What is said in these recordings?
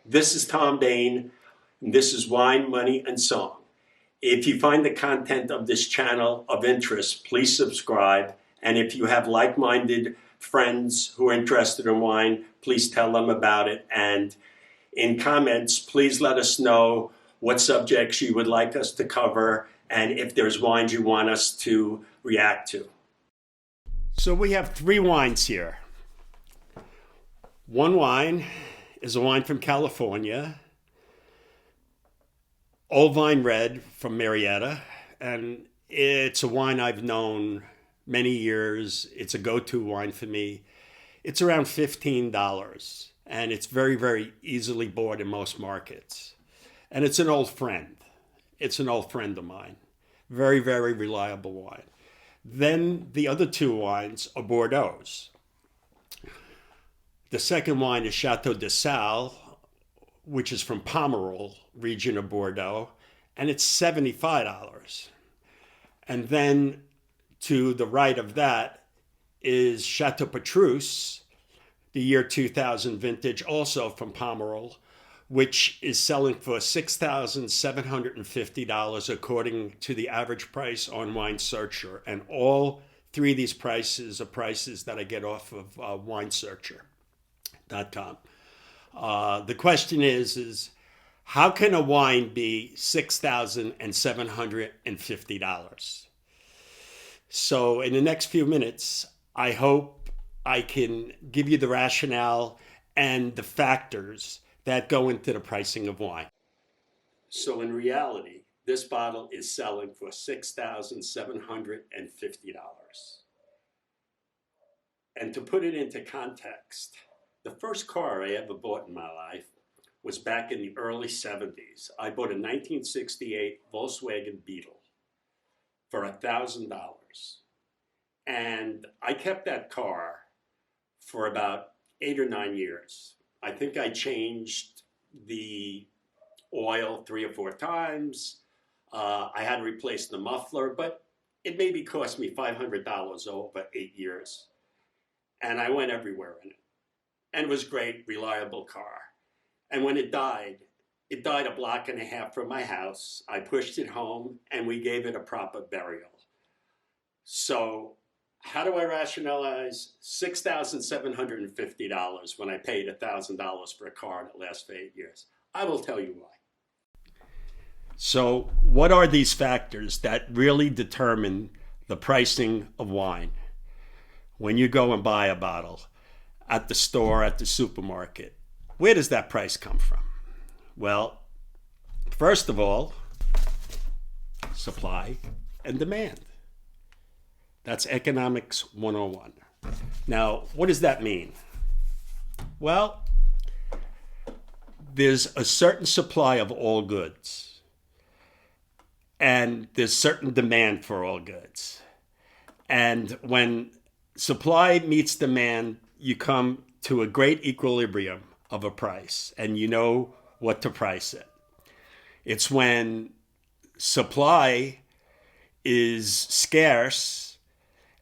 This is Tom Bain, and this is Wine, Money, and Song. If you find the content of this channel of interest, please subscribe. And if you have like-minded friends who are interested in wine, please tell them about it. And in comments, please let us know what subjects you would like us to cover and if there's wines you want us to react to. So we have three wines here. One wine is a wine from California, Old Vine Red from Marietta, and it's a wine I've known many years. It's a go-to wine for me. It's around $15, and it's very, very easily bought in most markets. And it's an old friend. It's an old friend of mine. Very, very reliable wine. Then the other two wines are Bordeaux's. The second wine is Chateau de Sal, which is from Pomerol region of Bordeaux, and it's $75. And then to the right of that is Chateau Petrus, the year 2000 vintage, also from Pomerol, which is selling for $6,750 according to the average price on Wine Searcher. And all three of these prices are prices that I get off of WineSearcher.com. The question is how can a wine be $6,750? So in the next few minutes, I hope I can give you the rationale and the factors that go into the pricing of wine. So in reality, this bottle is selling for $6,750. And to put it into context, the first car I ever bought in my life was back in the early 70s. I bought a 1968 Volkswagen Beetle for $1,000. And I kept that car for about 8 or 9 years. I think I changed the oil 3 or 4 times. I had to replace the muffler, but it maybe cost me $500 over 8 years. And I went everywhere in it. And it was a great, reliable car. And when it died a block and a half from my house. I pushed it home and we gave it a proper burial. So how do I rationalize $6,750 when I paid $1,000 for a car that lasts for 8 years? I will tell you why. So what are these factors that really determine the pricing of wine when you go and buy a bottle at the store, at the supermarket? Where does that price come from? Well, first of all, supply and demand. That's economics 101. Now, what does that mean? Well, there's a certain supply of all goods, and there's certain demand for all goods. And when supply meets demand, you come to a great equilibrium of a price, and you know what to price it. It's when supply is scarce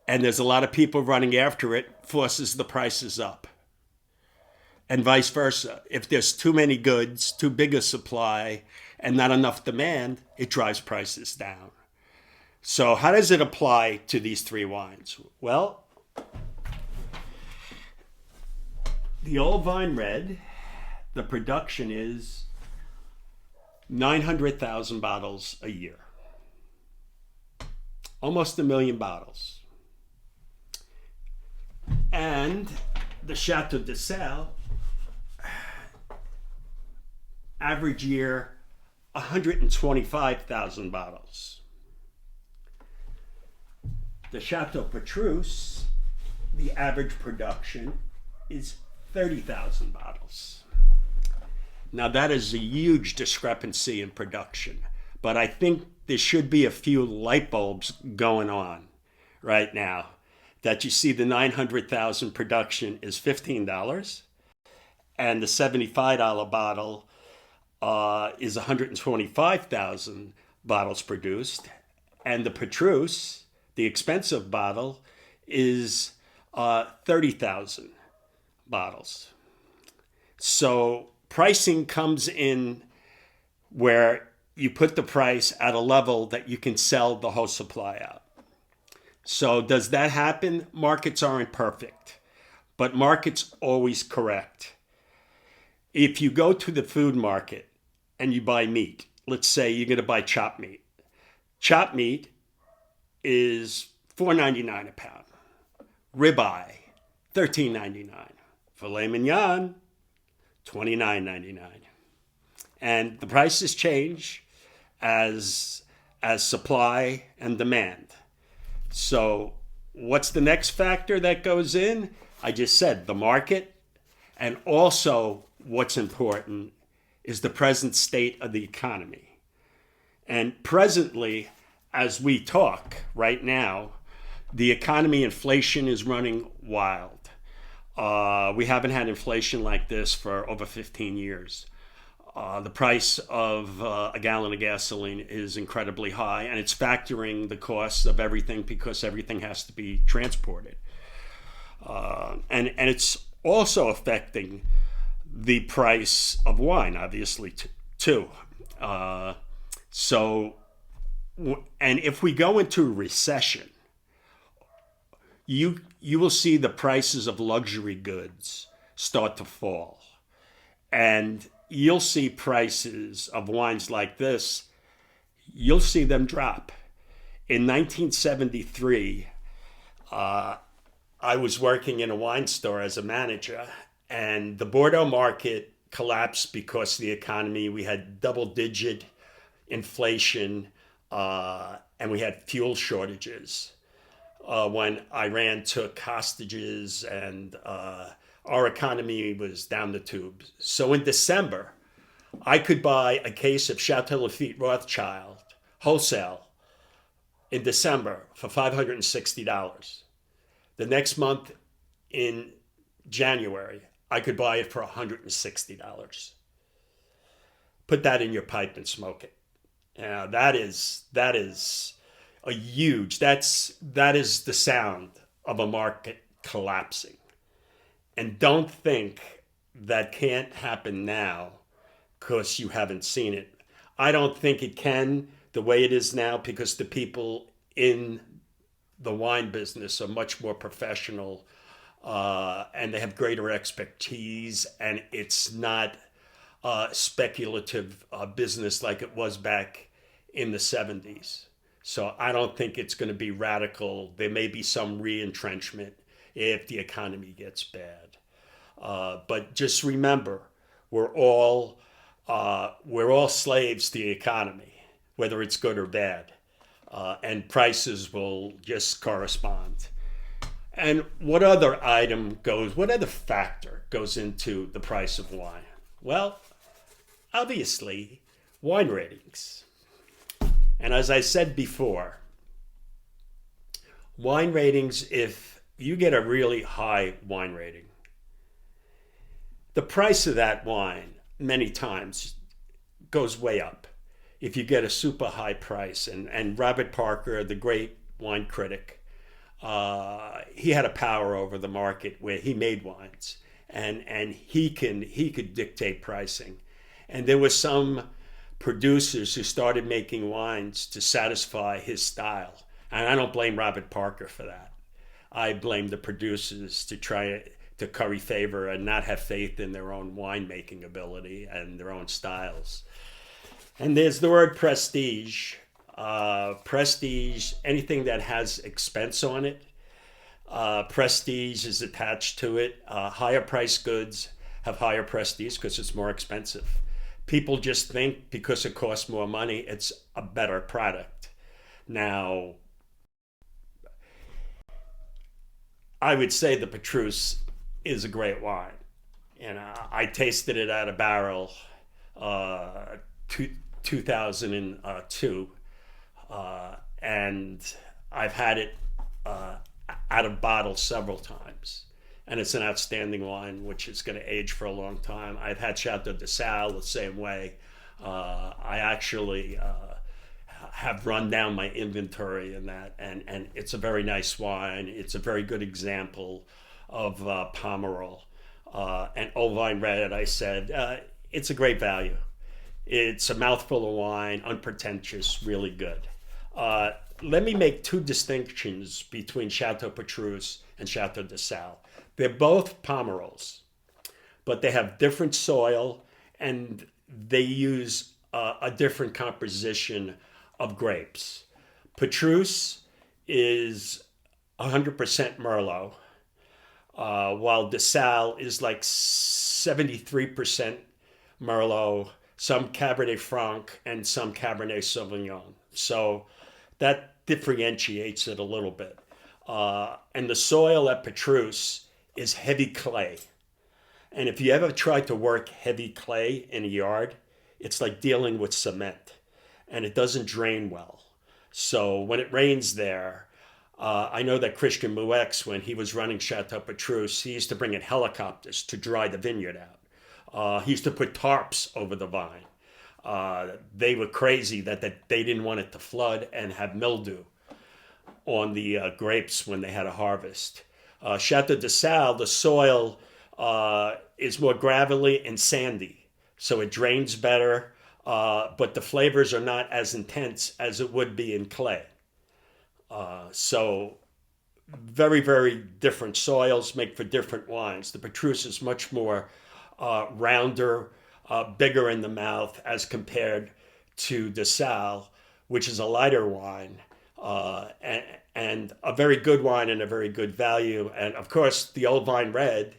and there's a lot of people running after it, forces the prices up. And vice versa. If there's too many goods, too big a supply, and not enough demand, it drives prices down. So how does it apply to these three wines? Well, the Old Vine Red, the production is 900,000 bottles a year. Almost 1 million bottles. And the Chateau de Sal, average year, 125,000 bottles. The Chateau Petrus, the average production is 30,000 bottles. Now that is a huge discrepancy in production, but I think there should be a few light bulbs going on right now that you see the 900,000 production is $15 and the $75 bottle is 125,000 bottles produced, and the Petrus, the expensive bottle, is 30,000 bottles. So pricing comes in where you put the price at a level that you can sell the whole supply out. So does that happen? Markets aren't perfect, but markets always correct. If you go to the food market and you buy meat, let's say you're going to buy chopped meat. Chopped meat is $4.99 a pound. Ribeye, $13.99. Filet mignon, $29.99. And the prices change as supply and demand. So what's the next factor that goes in? I just said the market, and also what's important is the present state of the economy. And presently, as we talk right now, the economy inflation is running wild. We haven't had inflation like this for over 15 years. The price of a gallon of gasoline is incredibly high, and it's factoring the costs of everything because everything has to be transported. And it's also affecting the price of wine, obviously, too. And if we go into a recession, you will see the prices of luxury goods start to fall. And you'll see prices of wines like this, you'll see them drop. In 1973, I was working in a wine store as a manager, and the Bordeaux market collapsed because of the economy. We had double-digit inflation, and we had fuel shortages. When Iran took hostages and our economy was down the tubes. So in December, I could buy a case of Chateau Lafite Rothschild wholesale in December for $560. The next month in January, I could buy it for $160. Put that in your pipe and smoke it. That is a huge, that is the sound of a market collapsing. And don't think that can't happen now because you haven't seen it. I don't think it can the way it is now because the people in the wine business are much more professional and they have greater expertise, and it's not speculative business like it was back in the 70s. So I don't think it's going to be radical. There may be some re-entrenchment if the economy gets bad. But just remember, we're all slaves to the economy, whether it's good or bad. And prices will just correspond. And what other factor goes into the price of wine? Well, obviously, wine ratings. And as I said before, wine ratings, if you get a really high wine rating, the price of that wine many times goes way up. If you get a super high price, and Robert Parker, the great wine critic, he had a power over the market where he made wines, and he could dictate pricing. And there were some producers who started making wines to satisfy his style. And I don't blame Robert Parker for that. I blame the producers to try to curry favor and not have faith in their own winemaking ability and their own styles. And there's the word prestige. Prestige, anything that has expense on it, prestige is attached to it. Higher priced goods have higher prestige because it's more expensive. People just think because it costs more money, it's a better product. Now, I would say the Petrus is a great wine. I tasted it out of barrel 2002, and I've had it out of bottle several times. And it's an outstanding wine, which is going to age for a long time. I've had Chateau de Sal the same way. I actually have run down my inventory in that, and it's a very nice wine. It's a very good example of Pomerol. And Old Vine Red, I said, it's a great value. It's a mouthful of wine, unpretentious, really good. Uh, Let me make two distinctions between Chateau Petrus and Chateau de Sal. They're both Pomerols, but they have different soil and they use a different composition of grapes. Petrus is 100% Merlot, while de Sal is like 73% Merlot, some Cabernet Franc, and some Cabernet Sauvignon. So that differentiates it a little bit. And the soil at Petrus is heavy clay. And if you ever tried to work heavy clay in a yard, it's like dealing with cement and it doesn't drain well. So when it rains there, I know that Christian Mouex, when he was running Chateau Petrus, he used to bring in helicopters to dry the vineyard out. He used to put tarps over the vine. They were crazy that they didn't want it to flood and have mildew on the grapes when they had a harvest. Chateau de Sal, the soil is more gravelly and sandy, so it drains better, but the flavors are not as intense as it would be in clay. So very, very different soils make for different wines. The Petrus is much more rounder, bigger in the mouth as compared to de Sal, which is a lighter wine, and a very good wine and a very good value. And of course, the Old Vine Red.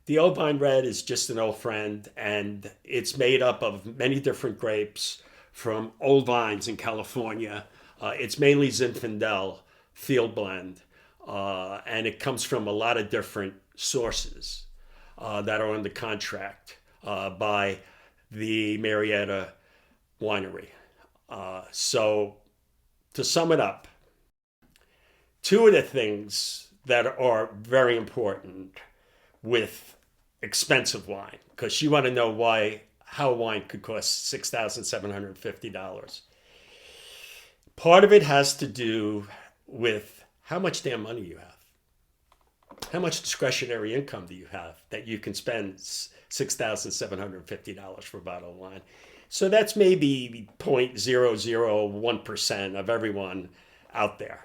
The Old Vine Red is just an old friend, and it's made up of many different grapes from old vines in California. It's mainly Zinfandel field blend, and it comes from a lot of different sources that are under contract by the Marietta winery. So to sum it up, two of the things that are very important with expensive wine, because you want to know how wine could cost $6,750. Part of it has to do with how much damn money you have. How much discretionary income do you have that you can spend $6,750 for a bottle of wine? So that's maybe 0.001% of everyone out there.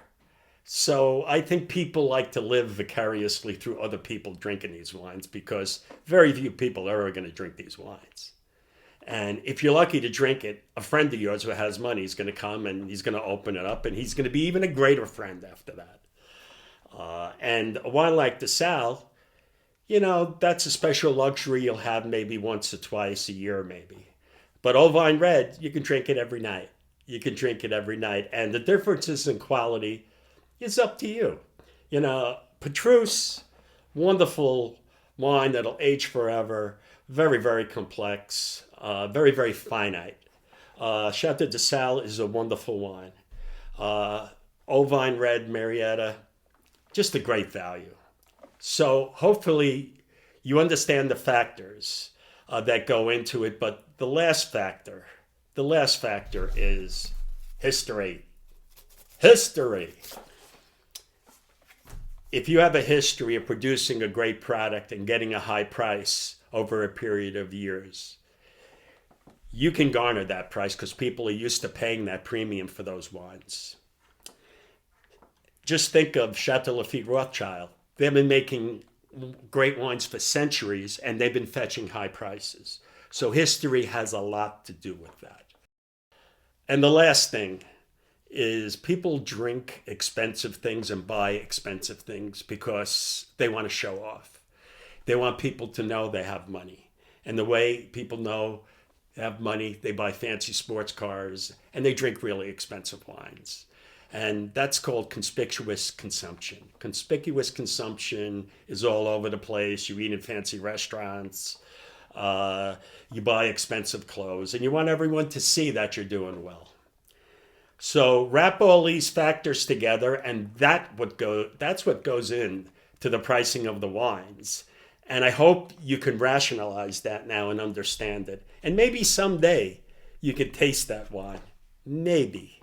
So I think people like to live vicariously through other people drinking these wines because very few people are ever going to drink these wines. And if you're lucky to drink it, a friend of yours who has money is going to come and he's going to open it up and he's going to be even a greater friend after that. And a wine like de Sal, that's a special luxury you'll have maybe once or twice a year maybe. But Old Vine Red, you can drink it every night. You can drink it every night. And the differences in quality is up to you. Petrus, wonderful wine that'll age forever. Very, very complex. Very, very finite. Chateau de Sal is a wonderful wine. Old Vine Red, Marietta, just a great value. So hopefully you understand the factors that go into it. But the last factor is history. History. If you have a history of producing a great product and getting a high price over a period of years, you can garner that price because people are used to paying that premium for those wines. Just think of Chateau Lafite Rothschild. They've been making great wines for centuries and they've been fetching high prices. So history has a lot to do with that. And the last thing is people drink expensive things and buy expensive things because they want to show off. They want people to know they have money. And the way people know they have money, they buy fancy sports cars and they drink really expensive wines. And that's called conspicuous consumption. Conspicuous consumption is all over the place. You eat in fancy restaurants, you buy expensive clothes, and you want everyone to see that you're doing well. So wrap all these factors together, and that's what goes in to the pricing of the wines. And I hope you can rationalize that now and understand it. And maybe someday you could taste that wine. Maybe.